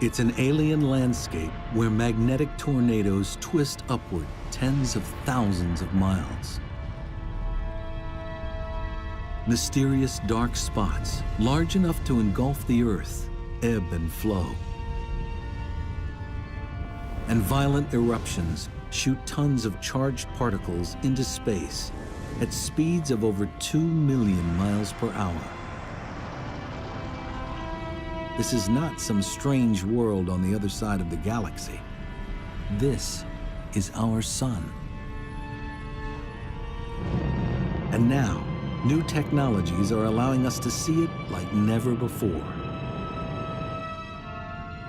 It's an alien landscape where magnetic tornadoes twist upward tens of thousands of miles. Mysterious dark spots, large enough to engulf the Earth, ebb and flow. And violent eruptions shoot tons of charged particles into space at speeds of over 2 million miles per hour. This is not some strange world on the other side of the galaxy. This is our sun. And now, new technologies are allowing us to see it like never before.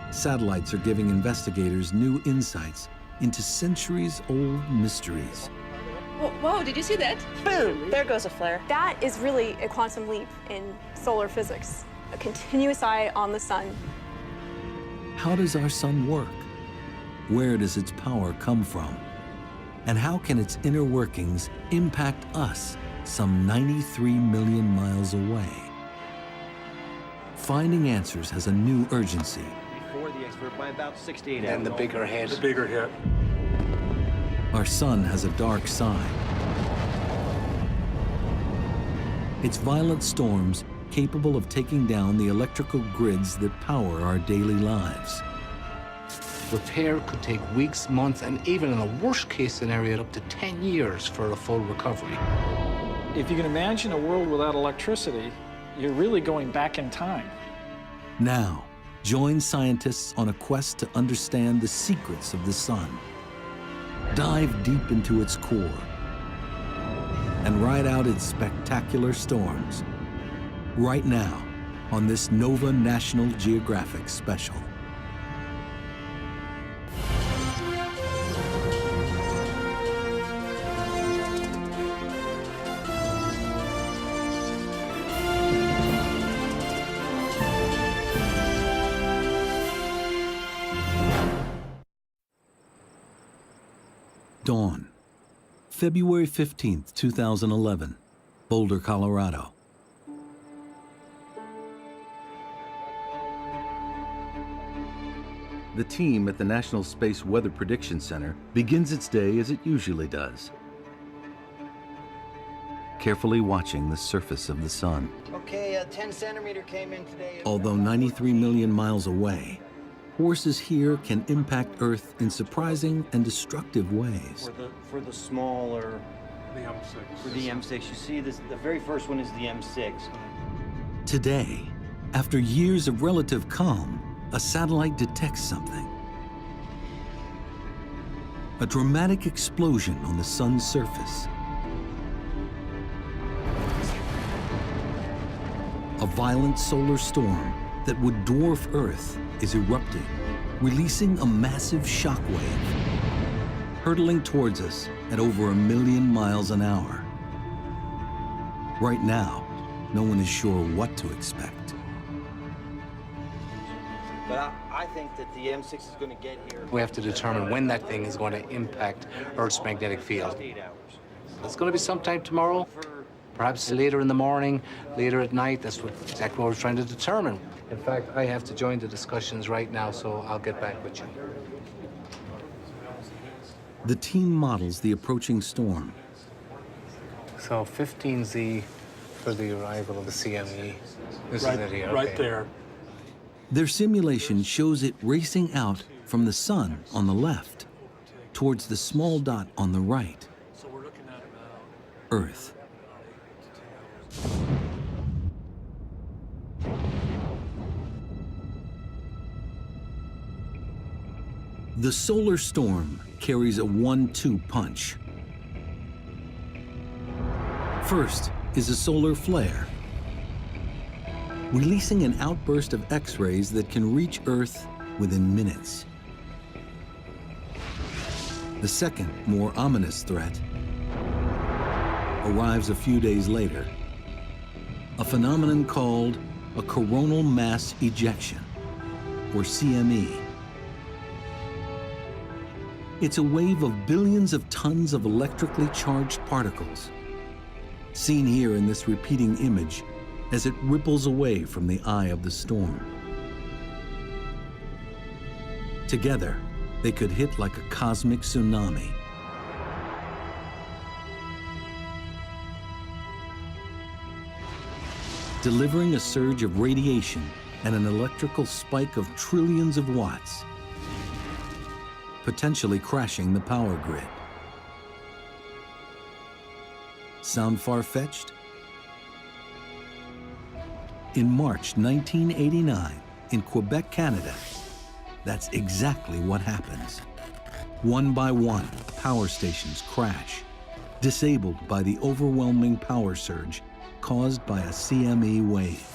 Satellites are giving investigators new insights into centuries-old mysteries. Whoa, did you see that? Boom, there goes a flare. That is really a quantum leap in solar physics, a continuous eye on the sun. How does our sun work? Where does its power come from? And how can its inner workings impact us some 93 million miles away? Finding answers has a new urgency. Before the expert by about 68 hours. And the bigger hit. The bigger hit. Our sun has a dark side. It's violent storms capable of taking down the electrical grids that power our daily lives. Repair could take weeks, months, and even in a worst-case scenario, up to 10 years for a full recovery. If you can imagine a world without electricity, you're really going back in time. Now, join scientists on a quest to understand the secrets of the sun. Dive deep into its core and ride out its spectacular storms. Right now, on this Nova National Geographic special. Dawn, February 15th, 2011, Boulder, Colorado. The team at the National Space Weather Prediction Center begins its day as it usually does, carefully watching the surface of the sun. Okay, a 10 centimeter came in today. Although 93 million miles away, forces here can impact Earth in surprising and destructive ways. For the smaller, The M6. for the M6, you see this, the very first one is the M6. Today, after years of relative calm, a satellite detects something. A dramatic explosion on the sun's surface. A violent solar storm that would dwarf Earth is erupting, releasing a massive shockwave, hurtling towards us at over 1 million miles an hour. Right now, no one is sure what to expect. But I think that the M6 is going to get here. We have to determine when that thing is going to impact Earth's magnetic field. 8 hours. It's going to be sometime tomorrow, perhaps later in the morning, later at night. That's exactly what we're trying to determine. In fact, I have to join the discussions right now, so I'll get back with you. The team models the approaching storm. So 15Z for the arrival of the CME. This is it here. Right okay. there. Their simulation shows it racing out from the sun on the left towards the small dot on the right, Earth. The solar storm carries a 1-2 punch. First is a solar flare, releasing an outburst of X-rays that can reach Earth within minutes. The second, more ominous threat arrives a few days later, a phenomenon called a coronal mass ejection, or CME. It's a wave of billions of tons of electrically charged particles, seen here in this repeating image as it ripples away from the eye of the storm. Together, they could hit like a cosmic tsunami. Delivering a surge of radiation and an electrical spike of trillions of watts, potentially crashing the power grid. Sound far-fetched? In March 1989, in Quebec, Canada, that's exactly what happens. One by one, power stations crash, disabled by the overwhelming power surge caused by a CME wave.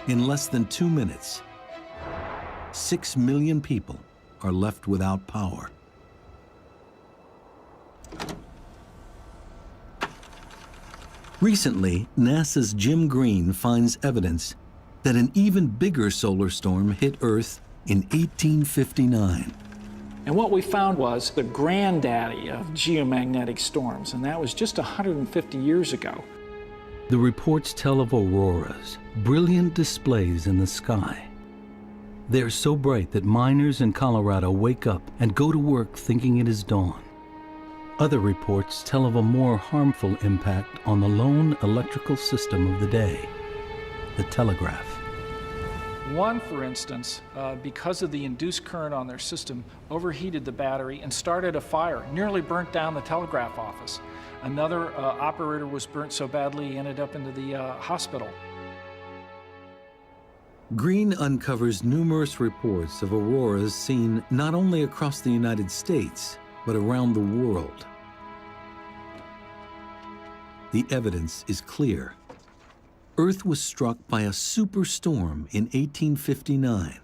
In less than 2 minutes, 6 million people are left without power. Recently, NASA's Jim Green finds evidence that an even bigger solar storm hit Earth in 1859. And what we found was the granddaddy of geomagnetic storms, and that was just 150 years ago. The reports tell of auroras, brilliant displays in the sky. They're so bright that miners in Colorado wake up and go to work thinking it is dawn. Other reports tell of a more harmful impact on the lone electrical system of the day, the telegraph. One, for instance, because of the induced current on their system, overheated the battery and started a fire, nearly burnt down the telegraph office. Another operator was burnt so badly he ended up into the hospital. Green uncovers numerous reports of auroras seen not only across the United States, but around the world. The evidence is clear. Earth was struck by a superstorm in 1859,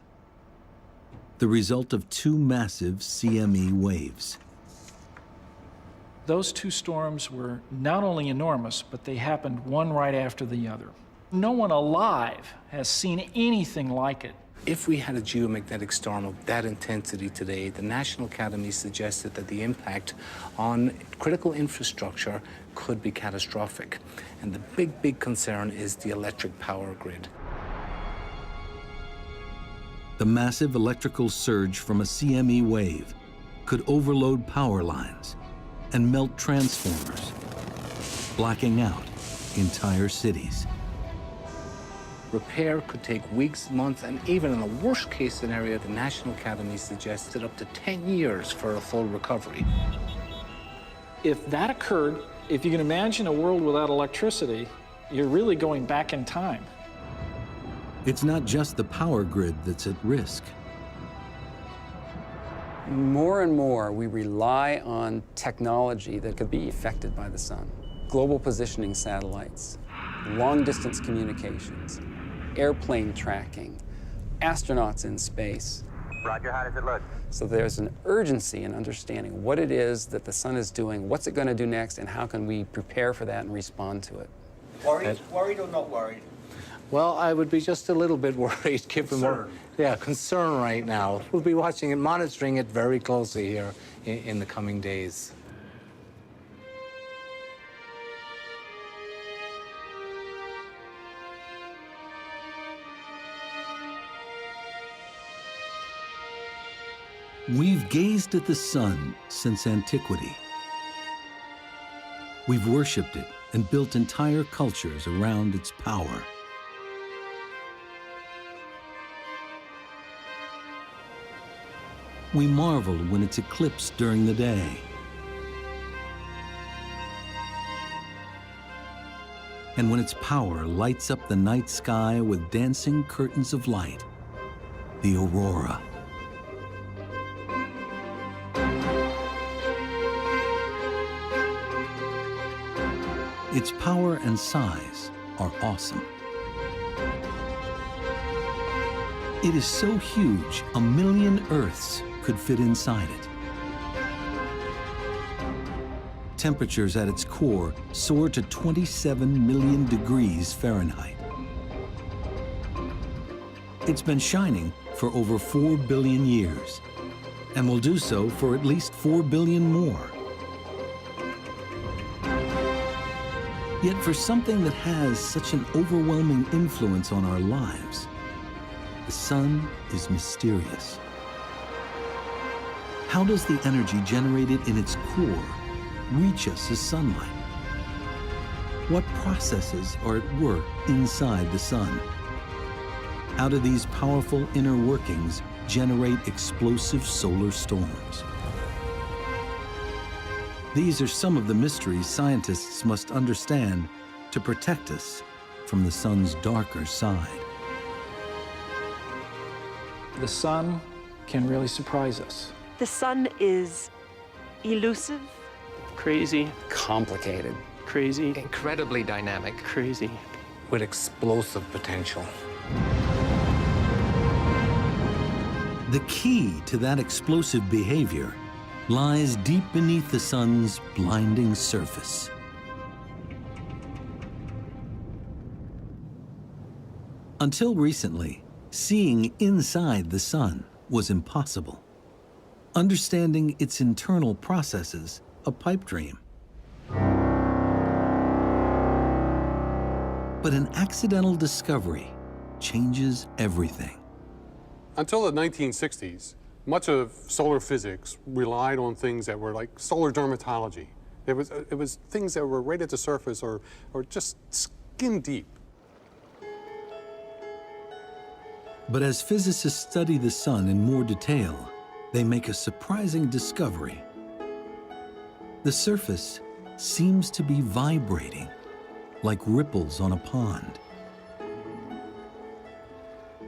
the result of 2 massive CME waves. Those 2 storms were not only enormous, but they happened one right after the other. No one alive has seen anything like it. If we had a geomagnetic storm of that intensity today, the National Academy suggested that the impact on critical infrastructure could be catastrophic. And the big concern is the electric power grid. The massive electrical surge from a CME wave could overload power lines and melt transformers, blacking out entire cities. Repair could take weeks, months, and even in a worst-case scenario, the National Academy suggested up to 10 years for a full recovery. If that occurred, if you can imagine a world without electricity, you're really going back in time. It's not just the power grid that's at risk. More and more, we rely on technology that could be affected by the sun. Global positioning satellites, long-distance communications, airplane tracking, astronauts in space. Roger, how does it look? So there's an urgency in understanding what it is that the sun is doing, what's it going to do next, and how can we prepare for that and respond to it. Worried or not worried? Well, I would be just a little bit worried, given more, concern right now. We'll be watching and monitoring it very closely here in the coming days. We've gazed at the sun since antiquity. We've worshipped it and built entire cultures around its power. We marvel when it's eclipsed during the day. And when its power lights up the night sky with dancing curtains of light, the aurora. Its power and size are awesome. It is so huge, 1 million Earths could fit inside it. Temperatures at its core soar to 27 million degrees Fahrenheit. It's been shining for over 4 billion years, and will do so for at least 4 billion more. Yet for something that has such an overwhelming influence on our lives, The sun is mysterious. How does the energy generated in its core reach us as sunlight? What processes are at work inside the sun? How do these powerful inner workings generate explosive solar storms? These are some of the mysteries scientists must understand to protect us from the sun's darker side. The sun can really surprise us. The sun is elusive, Crazy, Complicated. crazy, Incredibly dynamic. crazy. With explosive potential. The key to that explosive behavior lies deep beneath the sun's blinding surface. Until recently, seeing inside the sun was impossible. Understanding its internal processes, a pipe dream. But an accidental discovery changes everything. Until the 1960s, much of solar physics relied on things that were like solar dermatology. It was things that were right at the surface or just skin deep. But as physicists study the sun in more detail, they make a surprising discovery. The surface seems to be vibrating, like ripples on a pond.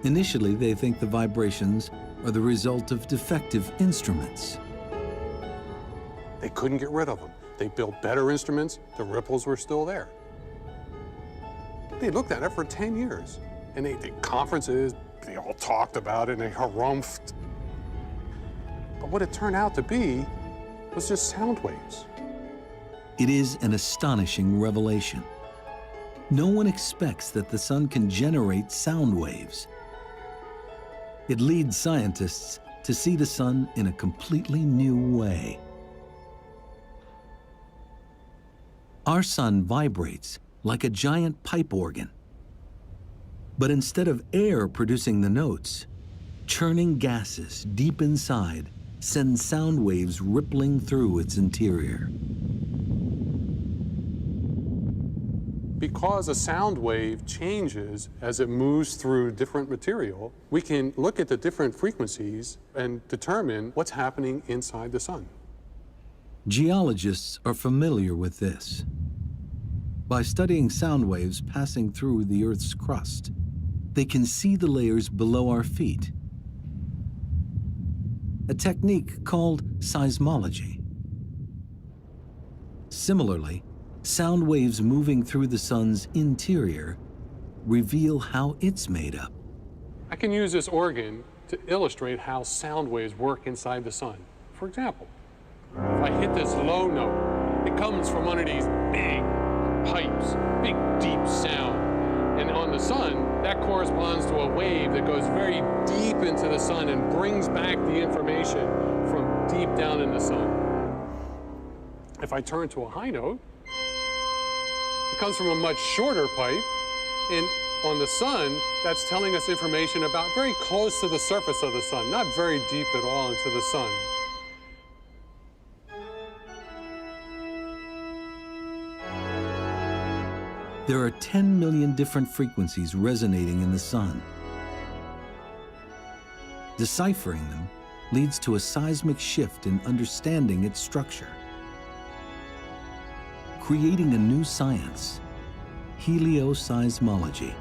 Initially, they think the vibrations are the result of defective instruments. They couldn't get rid of them. They built better instruments, the ripples were still there. They looked at it for 10 years, and they conferences, they all talked about it, and they harumphed. But what it turned out to be was just sound waves. It is an astonishing revelation. No one expects that the sun can generate sound waves. It leads scientists to see the sun in a completely new way. Our sun vibrates like a giant pipe organ. But instead of air producing the notes, churning gases deep inside send sound waves rippling through its interior. Because a sound wave changes as it moves through different material, we can look at the different frequencies and determine what's happening inside the sun. Geologists are familiar with this. By studying sound waves passing through the Earth's crust, they can see the layers below our feet. A technique called seismology. Similarly, sound waves moving through the sun's interior reveal how it's made up. I can use this organ to illustrate how sound waves work inside the sun. For example, if I hit this low note, it comes from one of these big pipes, big deep sound. And on the sun, that corresponds to a wave that goes very deep into the sun and brings back the information from deep down in the sun. If I turn to a high note, it comes from a much shorter pipe, and on the sun, that's telling us information about very close to the surface of the sun, not very deep at all into the sun. There are 10 million different frequencies resonating in the sun. Deciphering them leads to a seismic shift in understanding its structure, creating a new science, helioseismology.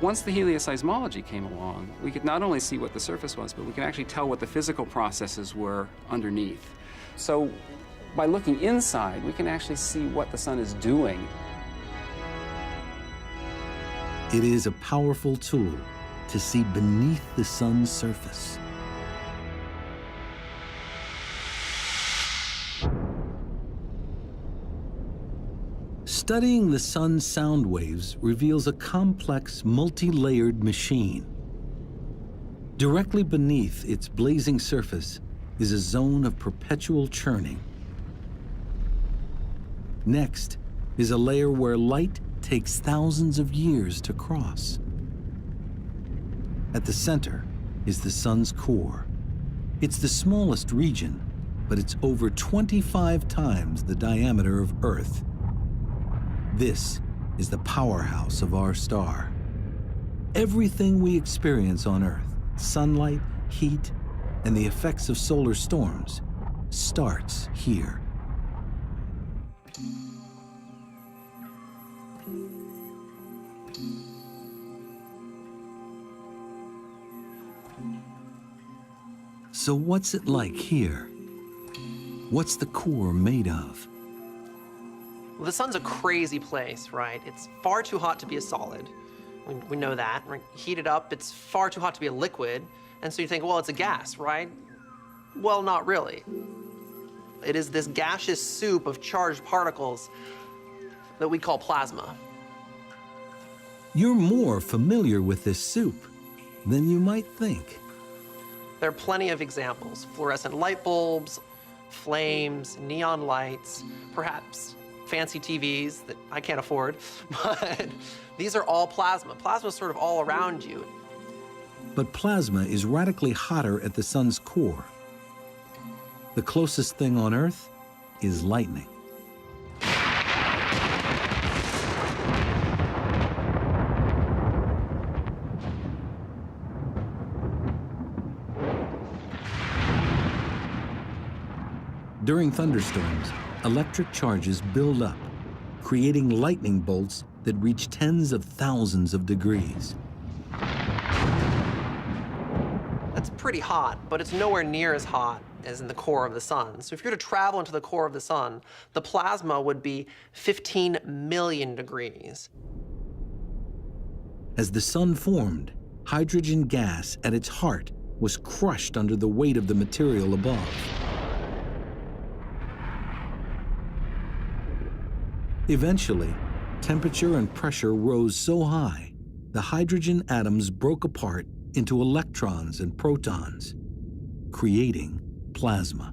Once the helioseismology came along, we could not only see what the surface was, but we could actually tell what the physical processes were underneath. So by looking inside, we can actually see what the sun is doing. It is a powerful tool to see beneath the sun's surface. Studying the sun's sound waves reveals a complex, multi-layered machine. Directly beneath its blazing surface is a zone of perpetual churning. Next is a layer where light takes thousands of years to cross. At the center is the sun's core. It's the smallest region, but it's over 25 times the diameter of Earth. This is the powerhouse of our star. Everything we experience on Earth, sunlight, heat, and the effects of solar storms, starts here. So what's it like here? What's the core made of? Well, the sun's a crazy place, right? It's far too hot to be a solid. We know that. Right? Heat it up, it's far too hot to be a liquid. And so you think, well, it's a gas, right? Well, not really. It is this gaseous soup of charged particles that we call plasma. You're more familiar with this soup than you might think. There are plenty of examples. Fluorescent light bulbs, flames, neon lights, perhaps fancy TVs that I can't afford, but these are all plasma. Plasma is sort of all around you. But plasma is radically hotter at the sun's core. The closest thing on Earth is lightning. During thunderstorms, electric charges build up, creating lightning bolts that reach tens of thousands of degrees. That's pretty hot, but it's nowhere near as hot as in the core of the sun. So if you were to travel into the core of the sun, the plasma would be 15 million degrees. As the sun formed, hydrogen gas at its heart was crushed under the weight of the material above. Eventually, temperature and pressure rose so high, the hydrogen atoms broke apart into electrons and protons, creating plasma.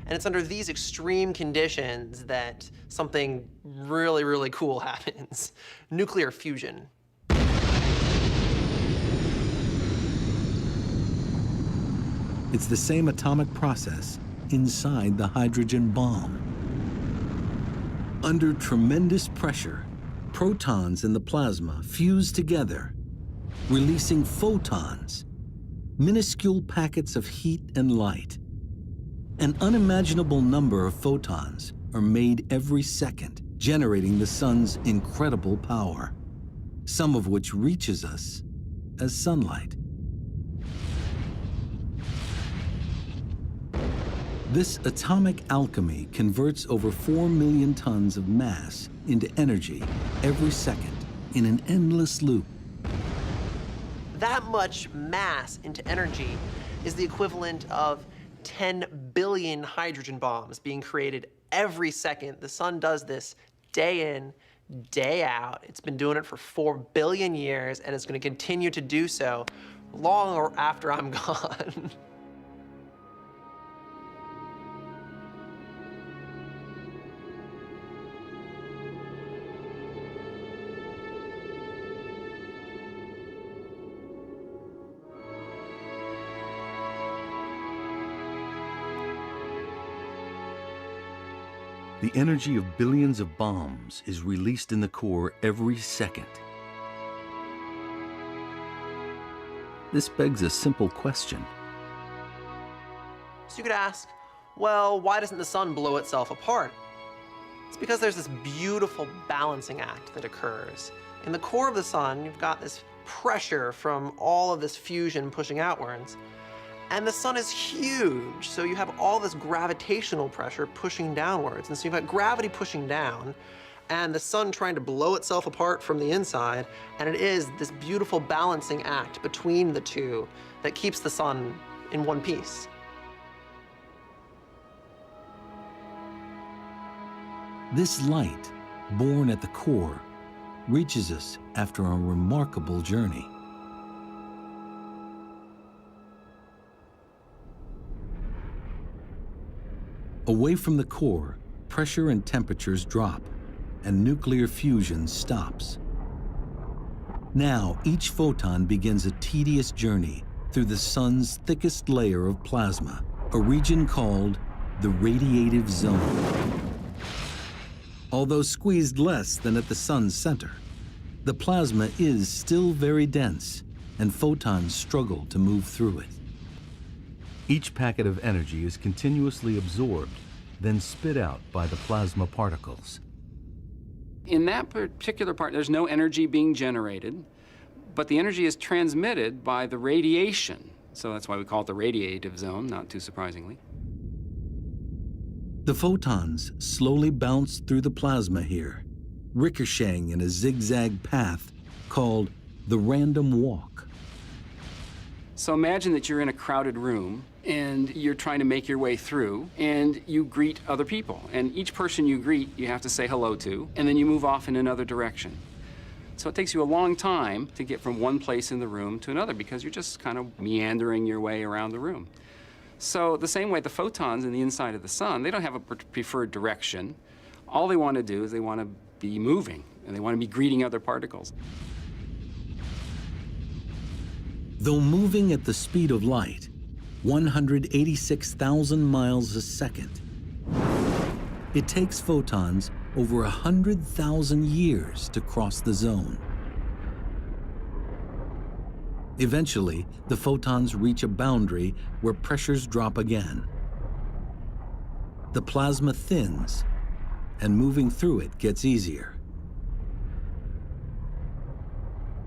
And it's under these extreme conditions that something really, really cool happens. Nuclear fusion. It's the same atomic process inside the hydrogen bomb. Under tremendous pressure, protons in the plasma fuse together, releasing photons, minuscule packets of heat and light. An unimaginable number of photons are made every second, generating the sun's incredible power, some of which reaches us as sunlight. This atomic alchemy converts over 4 million tons of mass into energy every second in an endless loop. That much mass into energy is the equivalent of 10 billion hydrogen bombs being created every second. The sun does this day in, day out. It's been doing it for 4 billion years, and it's going to continue to do so long after I'm gone. The energy of billions of bombs is released in the core every second. This begs a simple question. So you could ask, well, why doesn't the sun blow itself apart? It's because there's this beautiful balancing act that occurs. In the core of the sun, you've got this pressure from all of this fusion pushing outwards. And the sun is huge, so you have all this gravitational pressure pushing downwards. And so you've got gravity pushing down, and the sun trying to blow itself apart from the inside, and it is this beautiful balancing act between the two that keeps the sun in one piece. This light, born at the core, reaches us after a remarkable journey. Away from the core, pressure and temperatures drop, and nuclear fusion stops. Now, each photon begins a tedious journey through the sun's thickest layer of plasma, a region called the radiative zone. Although squeezed less than at the sun's center, the plasma is still very dense, and photons struggle to move through it. Each packet of energy is continuously absorbed, then spit out by the plasma particles. In that particular part, there's no energy being generated, but the energy is transmitted by the radiation. So that's why we call it the radiative zone, not too surprisingly. The photons slowly bounce through the plasma here, ricocheting in a zigzag path called the random walk. So imagine that you're in a crowded room and you're trying to make your way through, and you greet other people. And each person you greet, you have to say hello to, and then you move off in another direction. So it takes you a long time to get from one place in the room to another because you're just kind of meandering your way around the room. So the same way the photons in the inside of the sun, they don't have a preferred direction. All they want to do is they want to be moving, and they want to be greeting other particles. Though moving at the speed of light, 186,000 miles a second, it takes photons over 100,000 years to cross the zone. Eventually, the photons reach a boundary where pressures drop again. The plasma thins, and moving through it gets easier.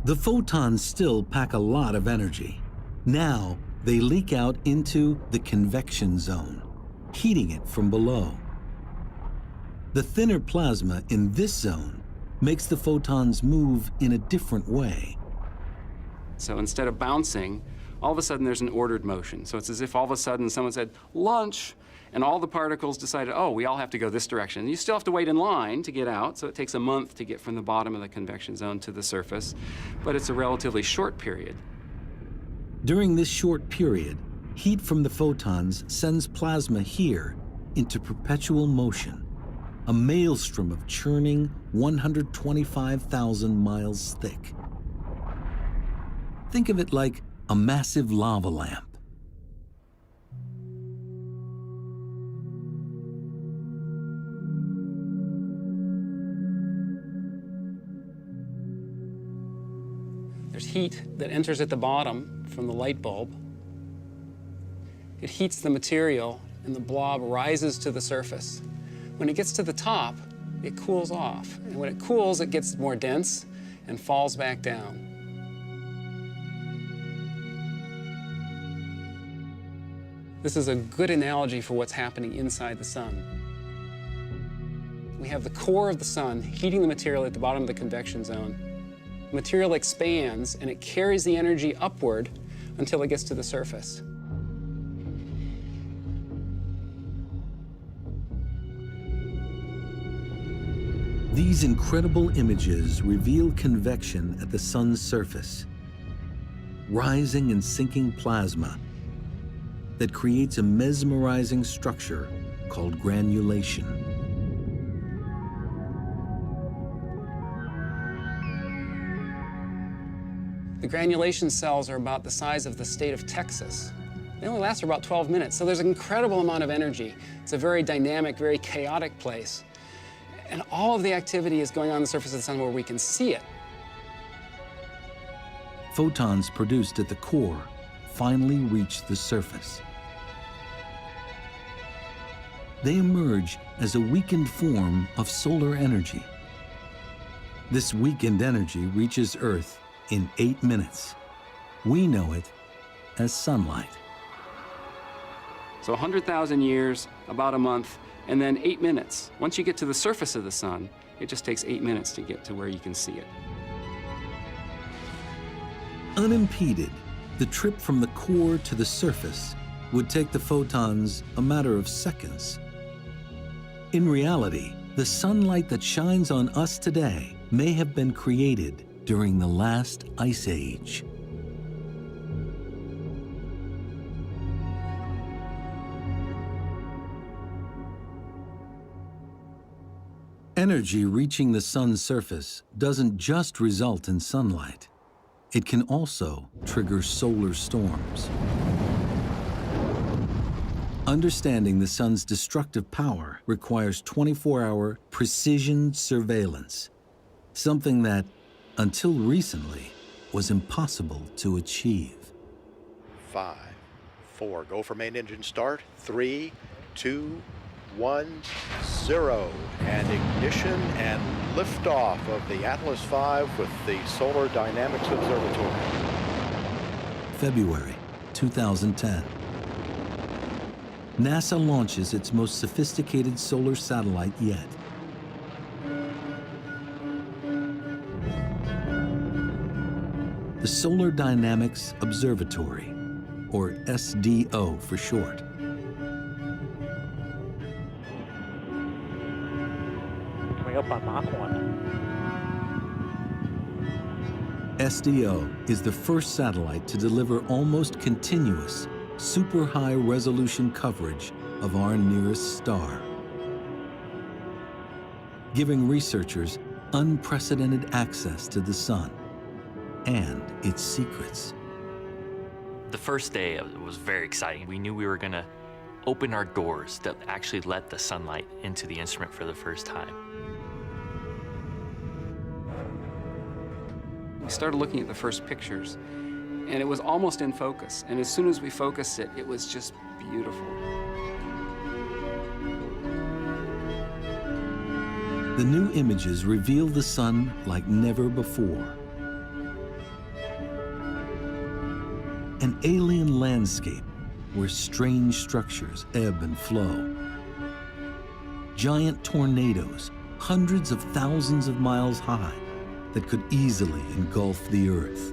The photons still pack a lot of energy. Now, they leak out into the convection zone, heating it from below. The thinner plasma in this zone makes the photons move in a different way. So instead of bouncing, all of a sudden there's an ordered motion. So it's as if all of a sudden someone said, lunch, and all the particles decided, oh, we all have to go this direction. And you still have to wait in line to get out, so it takes a month to get from the bottom of the convection zone to the surface, but it's a relatively short period. During this short period, heat from the photons sends plasma here into perpetual motion, a maelstrom of churning 125,000 miles thick. Think of it like a massive lava lamp. There's heat that enters at the bottom from the light bulb. It heats the material, and the blob rises to the surface. When it gets to the top, it cools off. And when it cools, it gets more dense and falls back down. This is a good analogy for what's happening inside the sun. We have the core of the sun heating the material at the bottom of the convection zone. The material expands, and it carries the energy upward until it gets to the surface. These incredible images reveal convection at the sun's surface, rising and sinking plasma that creates a mesmerizing structure called granulation. The granulation cells are about the size of the state of Texas. They only last for about 12 minutes, so there's an incredible amount of energy. It's a very dynamic, very chaotic place. And all of the activity is going on the surface of the sun where we can see it. Photons produced at the core finally reach the surface. They emerge as a weakened form of solar energy. This weakened energy reaches Earth in 8 minutes. We know it as sunlight. So 100,000 years, about a month, and then 8 minutes. Once you get to the surface of the sun, it just takes 8 minutes to get to where you can see it. Unimpeded, the trip from the core to the surface would take the photons a matter of seconds. In reality, the sunlight that shines on us today may have been created during the last ice age. Energy reaching the sun's surface doesn't just result in sunlight. It can also trigger solar storms. Understanding the sun's destructive power requires 24-hour precision surveillance, something that, until recently, was impossible to achieve. 5, 4, go for main engine start. 3, 2, 1, 0. And ignition and liftoff of the Atlas V with the Solar Dynamics Observatory. February 2010. NASA launches its most sophisticated solar satellite yet. The Solar Dynamics Observatory, or SDO for short. Coming up on Mach 1. SDO is the first satellite to deliver almost continuous, super high resolution coverage of our nearest star, giving researchers unprecedented access to the sun and its secrets. The first day was very exciting. We knew we were gonna open our doors to actually let the sunlight into the instrument for the first time. We started looking at the first pictures, and it was almost in focus. And as soon as we focused it, it was just beautiful. The new images reveal the sun like never before. An alien landscape where strange structures ebb and flow. Giant tornadoes, hundreds of thousands of miles high, that could easily engulf the Earth.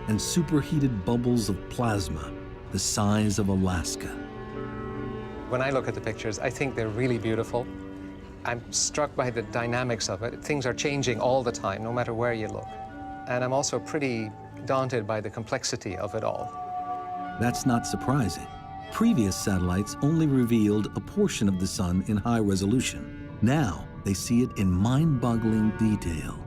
And superheated bubbles of plasma the size of Alaska. When I look at the pictures, I think they're really beautiful. I'm struck by the dynamics of it. Things are changing all the time, no matter where you look. And I'm also pretty daunted by the complexity of it all. That's not surprising. Previous satellites only revealed a portion of the sun in high resolution. Now, they see it in mind-boggling detail.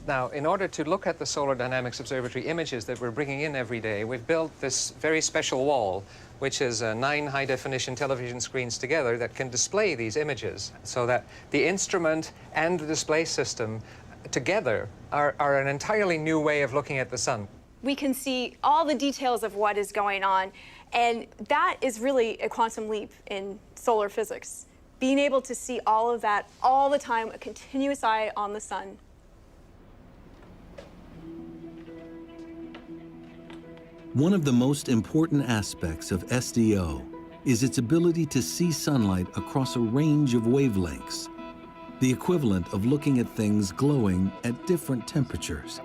Now, in order to look at the Solar Dynamics Observatory images that we're bringing in every day, we've built this very special wall, which is 9 high-definition television screens together that can display these images, so that the instrument and the display system together are an entirely new way of looking at the sun. We can see all the details of what is going on, and that is really a quantum leap in solar physics. Being able to see all of that all the time, a continuous eye on the sun. One of the most important aspects of SDO is its ability to see sunlight across a range of wavelengths, the equivalent of looking at things glowing at different temperatures.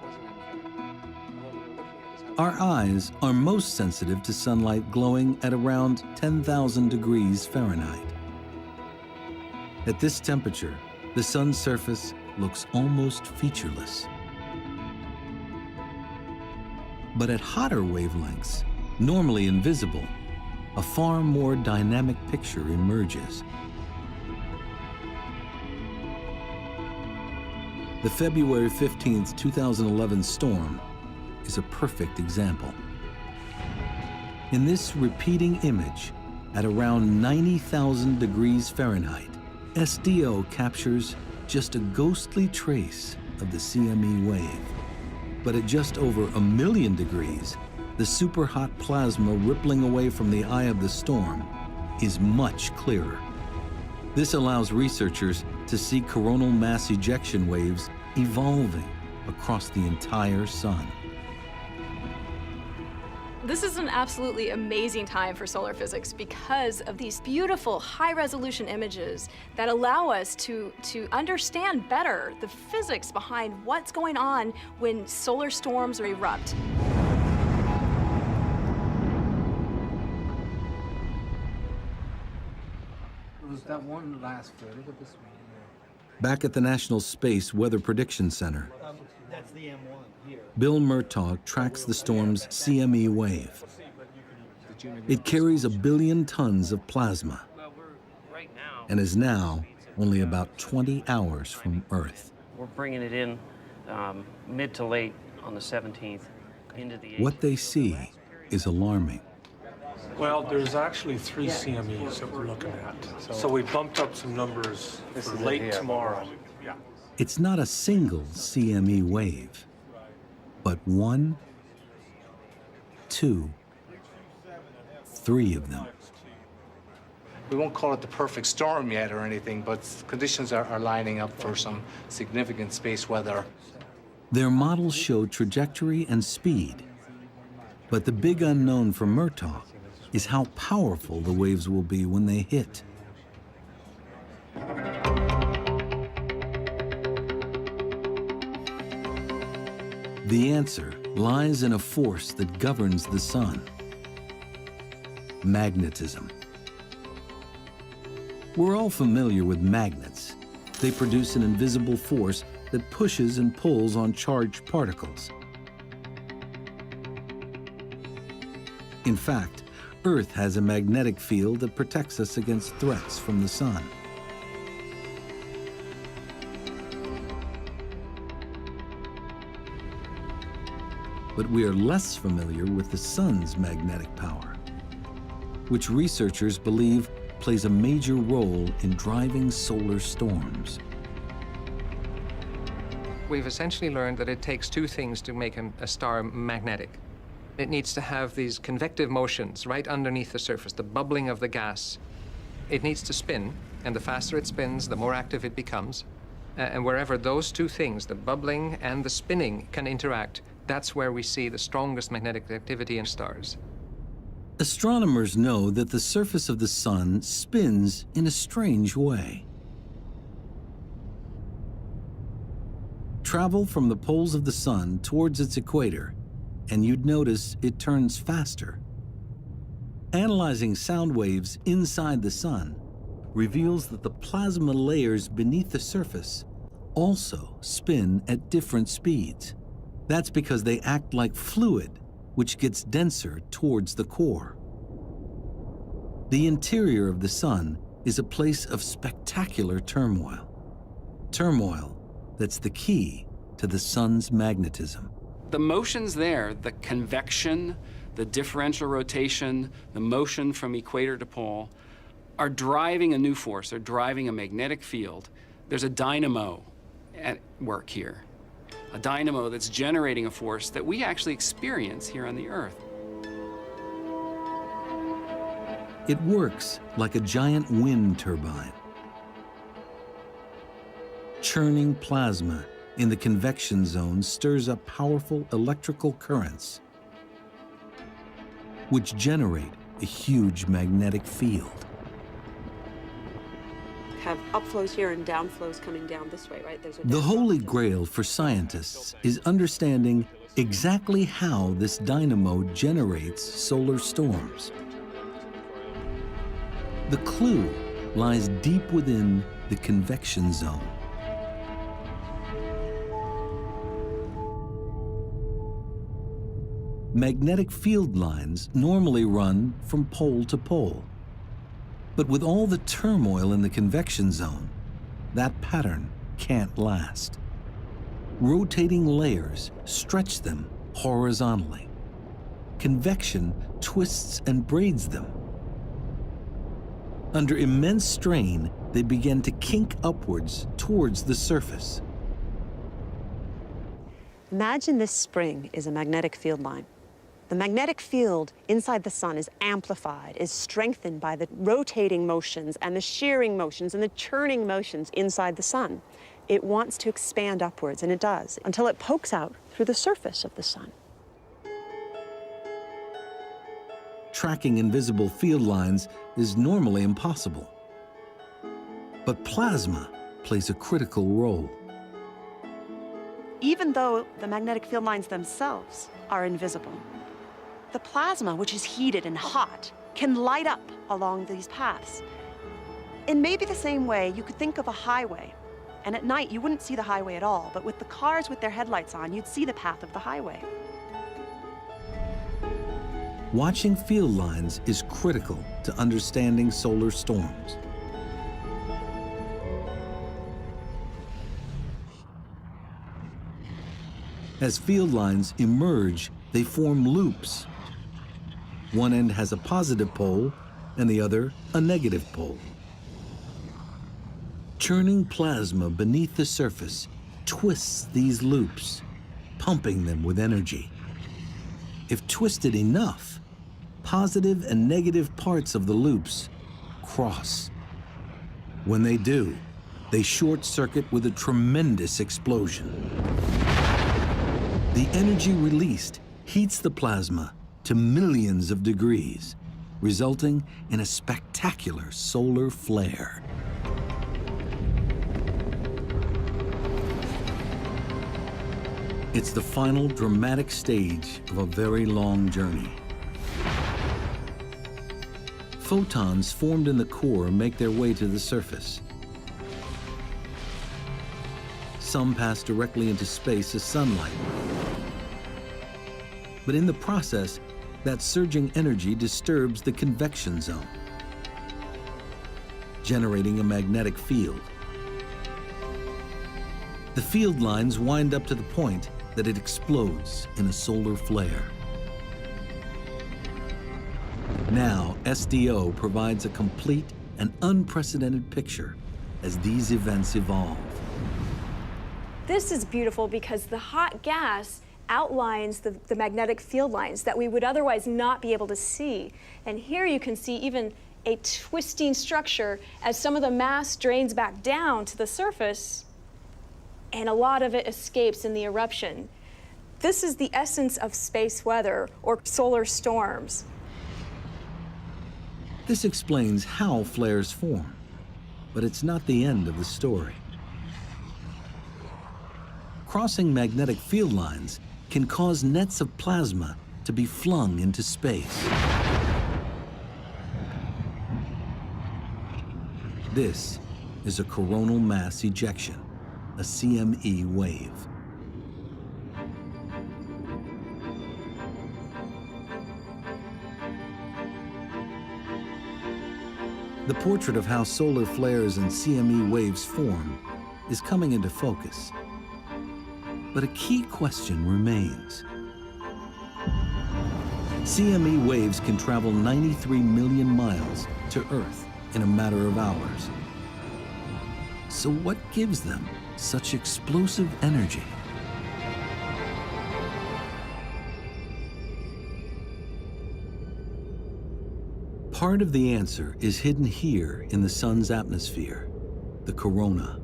Our eyes are most sensitive to sunlight glowing at around 10,000 degrees Fahrenheit. At this temperature, the sun's surface looks almost featureless. But at hotter wavelengths, normally invisible, a far more dynamic picture emerges. The February 15th, 2011 storm is a perfect example. In this repeating image, at around 90,000 degrees Fahrenheit, SDO captures just a ghostly trace of the CME wave. But at just over 1,000,000 degrees, the superhot plasma rippling away from the eye of the storm is much clearer. This allows researchers to see coronal mass ejection waves evolving across the entire sun. This is an absolutely amazing time for solar physics because of these beautiful high-resolution images that allow us to understand better the physics behind what's going on when solar storms erupt. Was that one last photo? Look at this one. Back at the National Space Weather Prediction Center, That's the M1 here. Bill Murtaugh tracks the storm's CME wave. It carries 1 billion tons of plasma. Well, we're right now and is now only about 20 hours from Earth. We're bringing it in mid to late on the 17th into the 18th. What they see is alarming. Well, there's actually 3 CMEs that we're looking at. So we bumped up some numbers for late tomorrow. Yeah. It's not a single CME wave, but 1, 2, 3 of them. We won't call it the perfect storm yet or anything, but conditions are lining up for some significant space weather. Their models show trajectory and speed, but the big unknown for Murtaugh is how powerful the waves will be when they hit. The answer lies in a force that governs the sun: magnetism. We're all familiar with magnets. They produce an invisible force that pushes and pulls on charged particles. In fact, Earth has a magnetic field that protects us against threats from the sun. But we are less familiar with the sun's magnetic power, which researchers believe plays a major role in driving solar storms. We've essentially learned that it takes 2 things to make a star magnetic. It needs to have these convective motions right underneath the surface, the bubbling of the gas. It needs to spin, and the faster it spins, the more active it becomes. And wherever those 2 things, the bubbling and the spinning, can interact, that's where we see the strongest magnetic activity in stars. Astronomers know that the surface of the sun spins in a strange way. Travel from the poles of the sun towards its equator, and you'd notice it turns faster. Analyzing sound waves inside the sun reveals that the plasma layers beneath the surface also spin at different speeds. That's because they act like fluid, which gets denser towards the core. The interior of the sun is a place of spectacular turmoil. Turmoil that's the key to the sun's magnetism. The motions there, the convection, the differential rotation, the motion from equator to pole, are driving a new force. They're driving a magnetic field. There's a dynamo at work here, a dynamo that's generating a force that we actually experience here on the Earth. It works like a giant wind turbine. Churning plasma in the convection zone stirs up powerful electrical currents, which generate a huge magnetic field. Have upflows here and downflows coming down this way, right? The holy grail for scientists is understanding exactly how this dynamo generates solar storms. The clue lies deep within the convection zone. Magnetic field lines normally run from pole to pole. But with all the turmoil in the convection zone, that pattern can't last. Rotating layers stretch them horizontally. Convection twists and braids them. Under immense strain, they begin to kink upwards towards the surface. Imagine this spring is a magnetic field line. The magnetic field inside the sun is amplified, is strengthened by the rotating motions and the shearing motions and the churning motions inside the sun. It wants to expand upwards, and it does, until it pokes out through the surface of the sun. Tracking invisible field lines is normally impossible. But plasma plays a critical role. Even though the magnetic field lines themselves are invisible, the plasma, which is heated and hot, can light up along these paths. In maybe the same way, you could think of a highway, and at night you wouldn't see the highway at all, but with the cars with their headlights on, you'd see the path of the highway. Watching field lines is critical to understanding solar storms. As field lines emerge, they form loops. One end has a positive pole and the other a negative pole. Churning plasma beneath the surface twists these loops, pumping them with energy. If twisted enough, positive and negative parts of the loops cross. When they do, they short circuit with a tremendous explosion. The energy released heats the plasma to millions of degrees, resulting in a spectacular solar flare. It's the final dramatic stage of a very long journey. Photons formed in the core make their way to the surface. Some pass directly into space as sunlight. But in the process, that surging energy disturbs the convection zone, generating a magnetic field. The field lines wind up to the point that it explodes in a solar flare. Now, SDO provides a complete and unprecedented picture as these events evolve. This is beautiful because the hot gas outlines the magnetic field lines that we would otherwise not be able to see. And here you can see even a twisting structure as some of the mass drains back down to the surface, and a lot of it escapes in the eruption. This is the essence of space weather, or solar storms. This explains how flares form, but it's not the end of the story. Crossing magnetic field lines can cause nets of plasma to be flung into space. This is a coronal mass ejection, a CME wave. The portrait of how solar flares and CME waves form is coming into focus. But a key question remains. CME waves can travel 93 million miles to Earth in a matter of hours. So what gives them such explosive energy? Part of the answer is hidden here in the sun's atmosphere, the corona.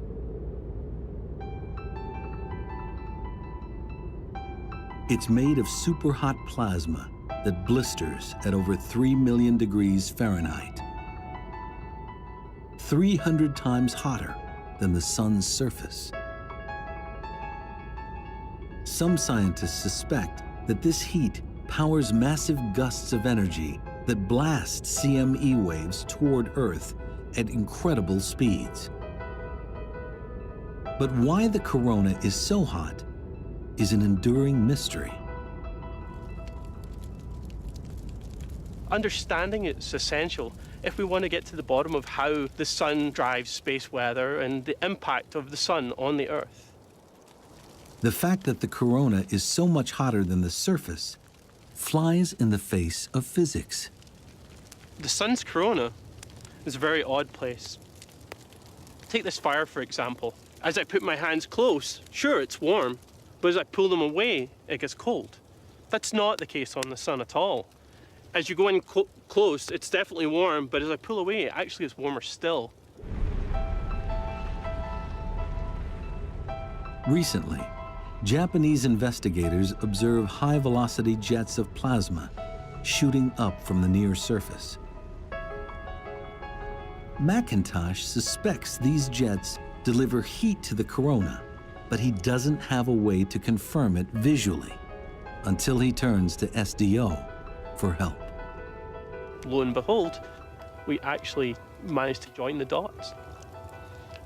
It's made of superhot plasma that blisters at over 3 million degrees Fahrenheit. 300 times hotter than the sun's surface. Some scientists suspect that this heat powers massive gusts of energy that blast CME waves toward Earth at incredible speeds. But why the corona is so hot is an enduring mystery. Understanding it's essential if we want to get to the bottom of how the sun drives space weather and the impact of the sun on the Earth. The fact that the corona is so much hotter than the surface flies in the face of physics. The sun's corona is a very odd place. Take this fire, for example. As I put my hands close, sure, it's warm, but as I pull them away, it gets cold. That's not the case on the sun at all. As you go in close, it's definitely warm, but as I pull away, it actually is warmer still. Recently, Japanese investigators observe high-velocity jets of plasma shooting up from the near surface. McIntosh suspects these jets deliver heat to the corona, but he doesn't have a way to confirm it visually until he turns to SDO for help. Lo and behold, we actually managed to join the dots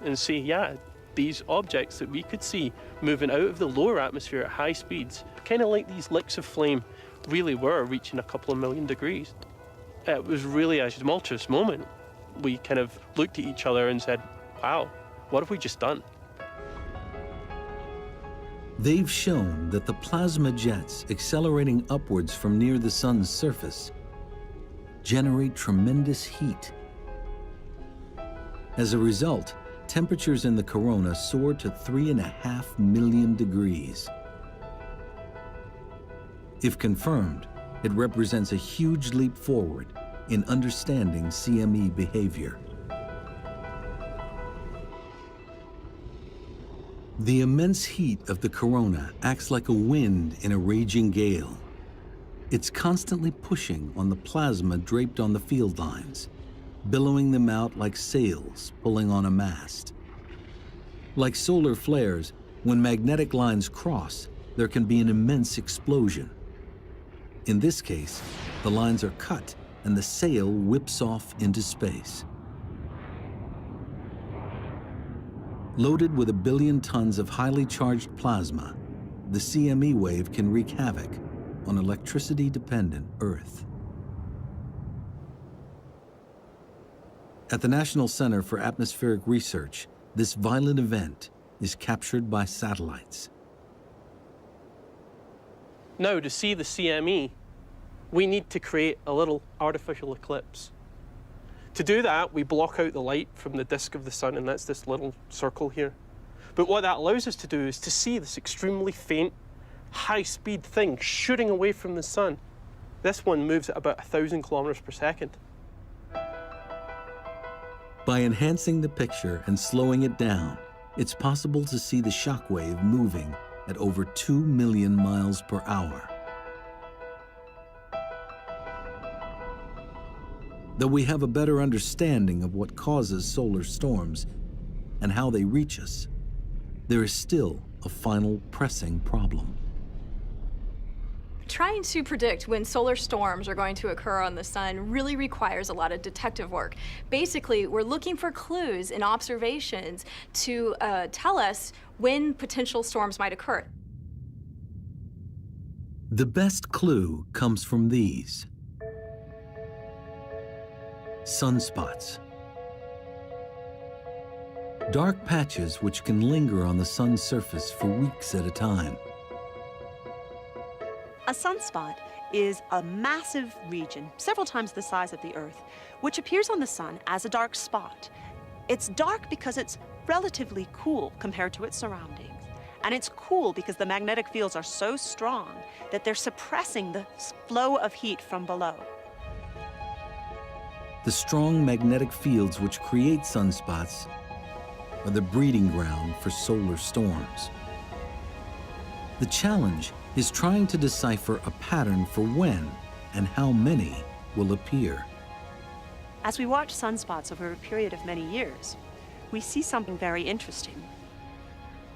and see, yeah, these objects that we could see moving out of the lower atmosphere at high speeds, kind of like these licks of flame really were reaching a couple of million degrees. It was really a tumultuous moment. We kind of looked at each other and said, wow, what have we just done? They've shown that the plasma jets accelerating upwards from near the sun's surface generate tremendous heat. As a result, temperatures in the corona soar to 3.5 million degrees. If confirmed, it represents a huge leap forward in understanding CME behavior. The immense heat of the corona acts like a wind in a raging gale. It's constantly pushing on the plasma draped on the field lines, billowing them out like sails pulling on a mast. Like solar flares, when magnetic lines cross, there can be an immense explosion. In this case, the lines are cut and the sail whips off into space. Loaded with 1 billion tons of highly charged plasma, the CME wave can wreak havoc on electricity-dependent Earth. At the National Center for Atmospheric Research, this violent event is captured by satellites. Now, to see the CME, we need to create a little artificial eclipse. To do that, we block out the light from the disk of the sun, and that's this little circle here. But what that allows us to do is to see this extremely faint, high-speed thing shooting away from the sun. This one moves at about 1,000 kilometers per second. By enhancing the picture and slowing it down, it's possible to see the shockwave moving at over 2 million miles per hour. Though we have a better understanding of what causes solar storms and how they reach us, there is still a final pressing problem. Trying to predict when solar storms are going to occur on the sun really requires a lot of detective work. Basically, we're looking for clues in observations to tell us when potential storms might occur. The best clue comes from these. Sunspots. Dark patches which can linger on the sun's surface for weeks at a time. A sunspot is a massive region, several times the size of the Earth, which appears on the sun as a dark spot. It's dark because it's relatively cool compared to its surroundings. And it's cool because the magnetic fields are so strong that they're suppressing the flow of heat from below. The strong magnetic fields which create sunspots are the breeding ground for solar storms. The challenge is trying to decipher a pattern for when and how many will appear. As we watch sunspots over a period of many years, we see something very interesting.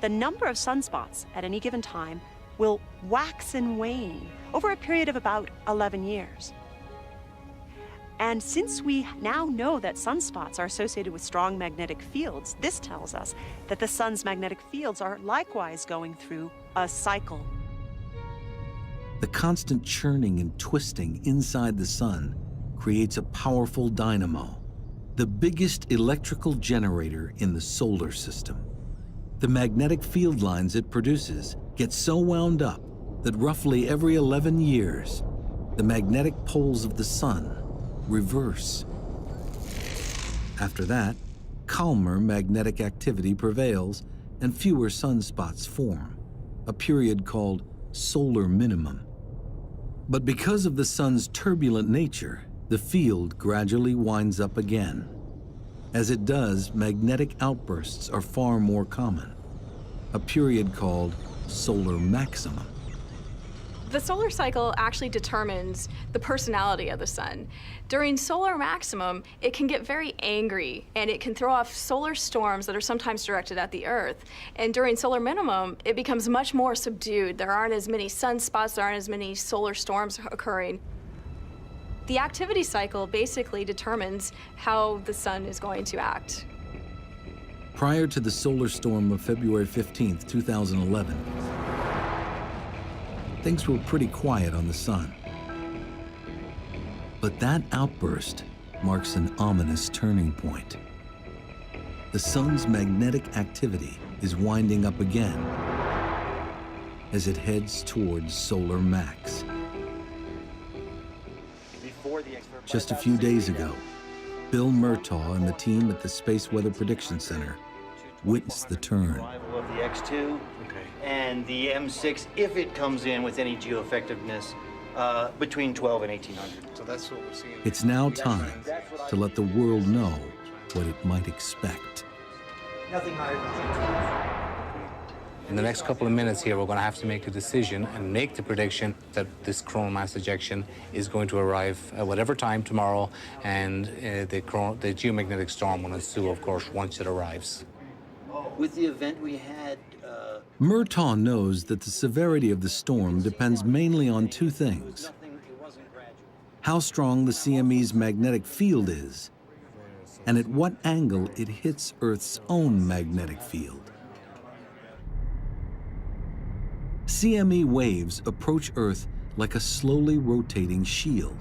The number of sunspots at any given time will wax and wane over a period of about 11 years. And since we now know that sunspots are associated with strong magnetic fields, this tells us that the sun's magnetic fields are likewise going through a cycle. The constant churning and twisting inside the sun creates a powerful dynamo, the biggest electrical generator in the solar system. The magnetic field lines it produces get so wound up that roughly every 11 years, the magnetic poles of the sun reverse. After that, calmer magnetic activity prevails and fewer sunspots form, a period called solar minimum. But because of the sun's turbulent nature, the field gradually winds up again. As it does, magnetic outbursts are far more common, a period called solar maximum. The solar cycle actually determines the personality of the sun. During solar maximum, it can get very angry and it can throw off solar storms that are sometimes directed at the Earth. And during solar minimum, it becomes much more subdued. There aren't as many sunspots, there aren't as many solar storms occurring. The activity cycle basically determines how the sun is going to act. Prior to the solar storm of February 15th, 2011, things were pretty quiet on the sun. But that outburst marks an ominous turning point. The sun's magnetic activity is winding up again. as it heads towards solar max. Just a few days ago, Bill Murtaugh and the team at the Space Weather Prediction Center witnessed the turn. Arrival of the X2 and the M6, if it comes in with any geoeffectiveness, between 12 and 1800. So that's what we're seeing. It's now time to let the world know what it might expect. Nothing higher than 212. In the next couple of minutes here, we're going to have to make a decision and make the prediction that this coronal mass ejection is going to arrive at whatever time tomorrow, and the geomagnetic storm will ensue, of course, once it arrives. With the event we had, Murtaugh knows that the severity of the storm depends mainly on two things: how strong the CME's magnetic field is, and at what angle it hits Earth's own magnetic field. CME waves approach Earth like a slowly rotating shield.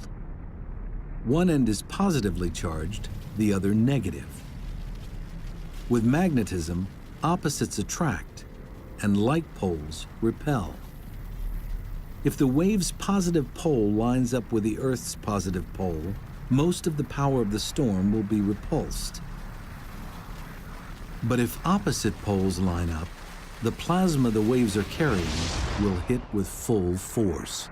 One end is positively charged, the other negative. With magnetism, opposites attract, and like poles repel. If the wave's positive pole lines up with the Earth's positive pole, most of the power of the storm will be repulsed. But if opposite poles line up, the plasma the waves are carrying will hit with full force.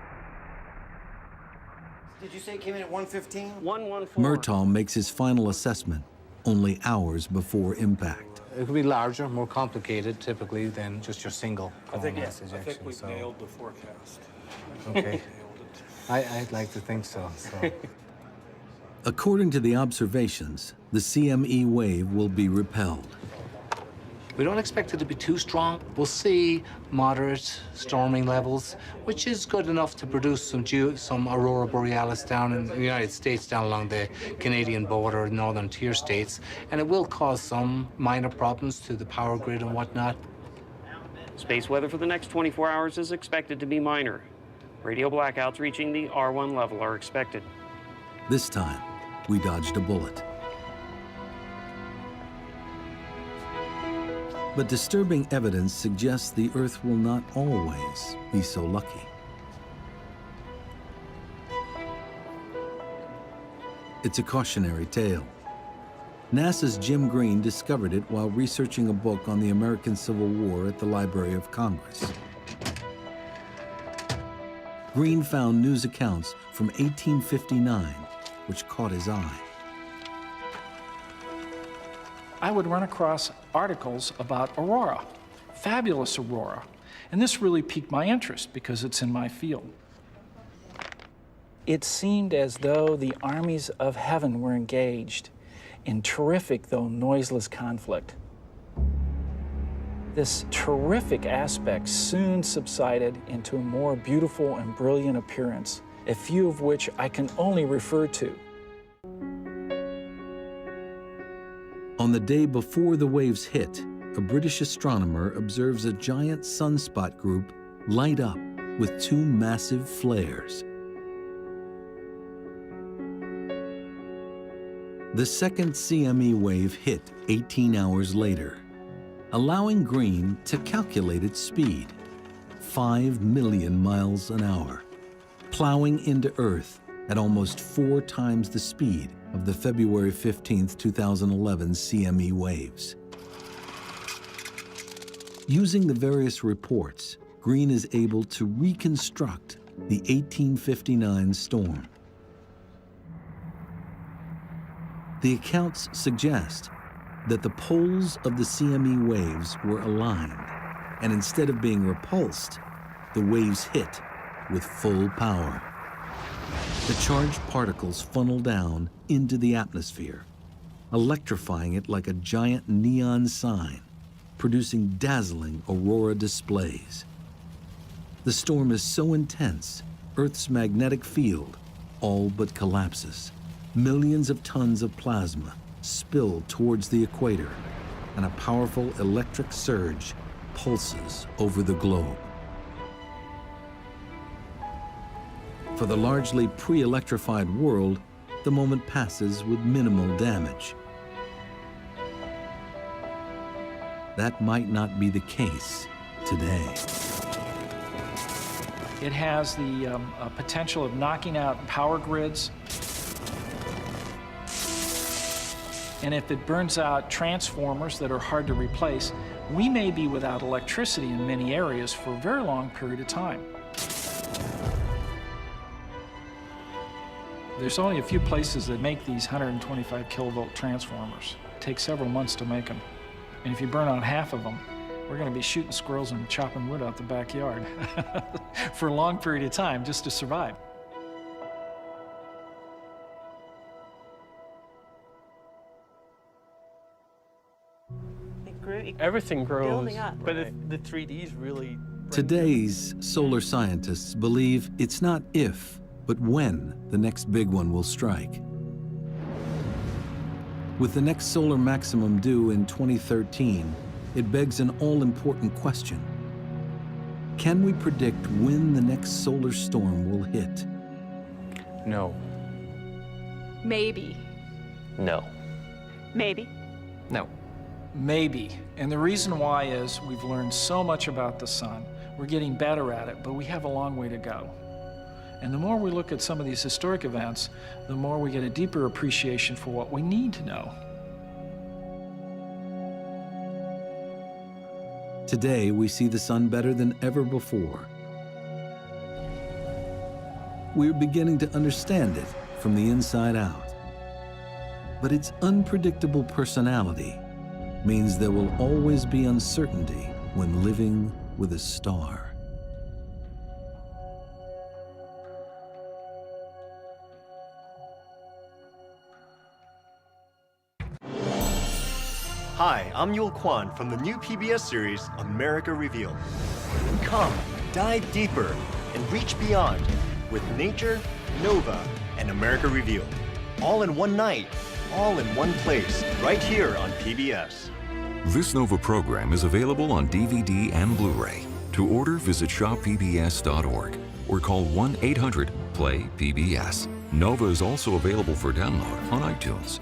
did you say it came in at 115? 114. Murtaugh makes his final assessment only hours before impact. It could be larger, more complicated, typically, than just your single I think, coronal mass ejection. I think we so. nailed the forecast. Okay. I'd like to think so. According to the observations, the CME wave will be repelled. We don't expect it to be too strong. We'll see moderate storming levels, which is good enough to produce some aurora borealis down in the United States, down along the Canadian border, northern tier states, and it will cause some minor problems to the power grid and whatnot. Space weather for the next 24 hours is expected to be minor. Radio blackouts reaching the R1 level are expected. This time, we dodged a bullet. But disturbing evidence suggests the Earth will not always be so lucky. It's a cautionary tale. NASA's Jim Green discovered it while researching a book on the American Civil War at the Library of Congress. Green found news accounts from 1859, which caught his eye. I would run across articles about aurora, fabulous aurora, and this really piqued my interest because it's in my field. It seemed as though the armies of heaven were engaged in terrific, though noiseless, conflict. This terrific aspect soon subsided into a more beautiful and brilliant appearance, a few of which I can only refer to. On the day before the waves hit, a British astronomer observes a giant sunspot group light up with two massive flares. The second CME wave hit 18 hours later, allowing Green to calculate its speed, 5 million miles an hour, plowing into Earth at almost 4 times the speed of the February 15, 2011 CME waves. Using the various reports, Green is able to reconstruct the 1859 storm. The accounts suggest that the poles of the CME waves were aligned, and instead of being repulsed, the waves hit with full power. The charged particles funnel down into the atmosphere, electrifying it like a giant neon sign, producing dazzling aurora displays. The storm is so intense, Earth's magnetic field all but collapses. Millions of tons of plasma spill towards the equator, and a powerful electric surge pulses over the globe. For the largely pre-electrified world, the moment passes with minimal damage. That might not be the case today. It has the potential of knocking out power grids. And if it burns out transformers that are hard to replace, we may be without electricity in many areas for a very long period of time. There's only a few places that make these 125 kilovolt transformers. It takes several months to make them. And if you burn out half of them, we're going to be shooting squirrels and chopping wood out the backyard for a long period of time just to survive. Everything grows, building up. but the 3D is really... Today's solar scientists believe it's not if, but when the next big one will strike. With the next solar maximum due in 2013, it begs an all-important question. Can we predict when the next solar storm will hit? No. Maybe. No. Maybe. No. Maybe. And the reason why is we've learned so much about the sun. We're getting better at it, but we have a long way to go. And the more we look at some of these historic events, the more we get a deeper appreciation for what we need to know. Today, we see the sun better than ever before. We're beginning to understand it from the inside out. But its unpredictable personality means there will always be uncertainty when living with a star. Hi, I'm Yul Kwan from the new PBS series, America Revealed. Come, dive deeper, and reach beyond with Nature, Nova, and America Revealed. All in one night, all in one place, right here on PBS. This Nova program is available on DVD and Blu-ray. To order, visit shoppbs.org or call 1-800-PLAY-PBS. Nova is also available for download on iTunes.